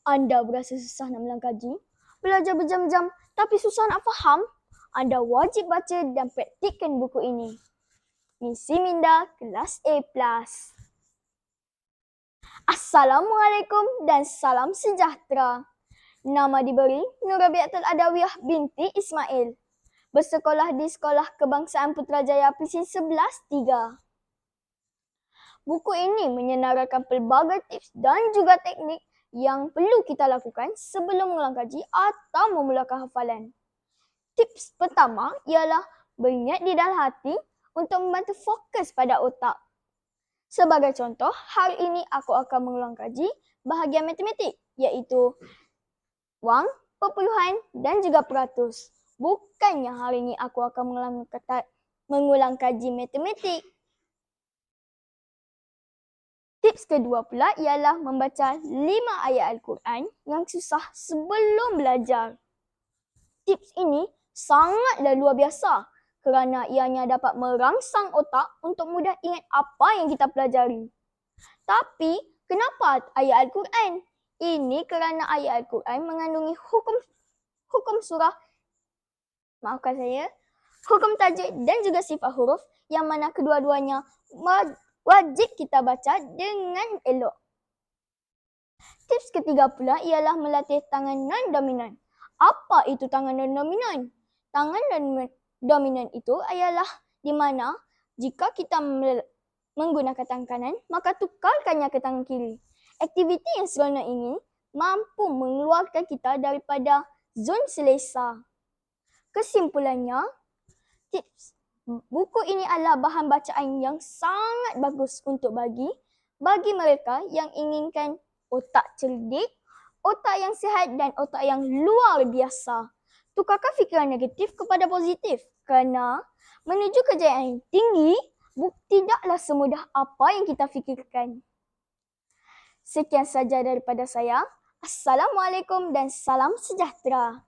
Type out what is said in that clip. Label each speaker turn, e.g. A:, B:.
A: Anda berasa susah nak melangkaji? Belajar berjam-jam tapi susah nak faham? Anda wajib baca dan praktikkan buku ini. Misi Minda Kelas A+. Assalamualaikum dan salam sejahtera. Nama diberi Nur Rabiatul Adawiyah binti Ismail. Bersekolah di Sekolah Kebangsaan Putrajaya PC 11-3. Buku ini menyenaraikan pelbagai tips dan juga teknik yang perlu kita lakukan sebelum melangkaji atau memulakan hafalan. Tips pertama ialah berniat di dalam hati untuk membantu fokus pada otak. Sebagai contoh, hari ini aku akan melangkaji bahagian matematik iaitu wang, perpuluhan dan juga peratus. Bukannya hari ini aku akan mengulang kaji matematik. Tips kedua pula ialah membaca 5 ayat Al-Quran yang susah sebelum belajar. Tips ini sangatlah luar biasa kerana ianya dapat merangsang otak untuk mudah ingat apa yang kita pelajari. Tapi, kenapa ayat Al-Quran? Ini kerana ayat Al-Quran mengandungi hukum surah, hukum tajuk dan juga sifat huruf yang mana kedua-duanya wajib kita baca dengan elok. Tips ketiga pula ialah melatih tangan non-dominan. Apa itu tangan non-dominan? Tangan non-dominan itu ialah di mana jika kita menggunakan tangan kanan, maka tukarkannya ke tangan kiri. Aktiviti yang seronok ini mampu mengeluarkan kita daripada zon selesa. Kesimpulannya, buku ini adalah bahan bacaan yang sangat bagus untuk bagi mereka yang inginkan otak cerdik, otak yang sihat dan otak yang luar biasa. Tukarkan fikiran negatif kepada positif kerana menuju kejayaan yang tinggi tidaklah semudah apa yang kita fikirkan. Sekian saja daripada saya. Assalamualaikum dan salam sejahtera.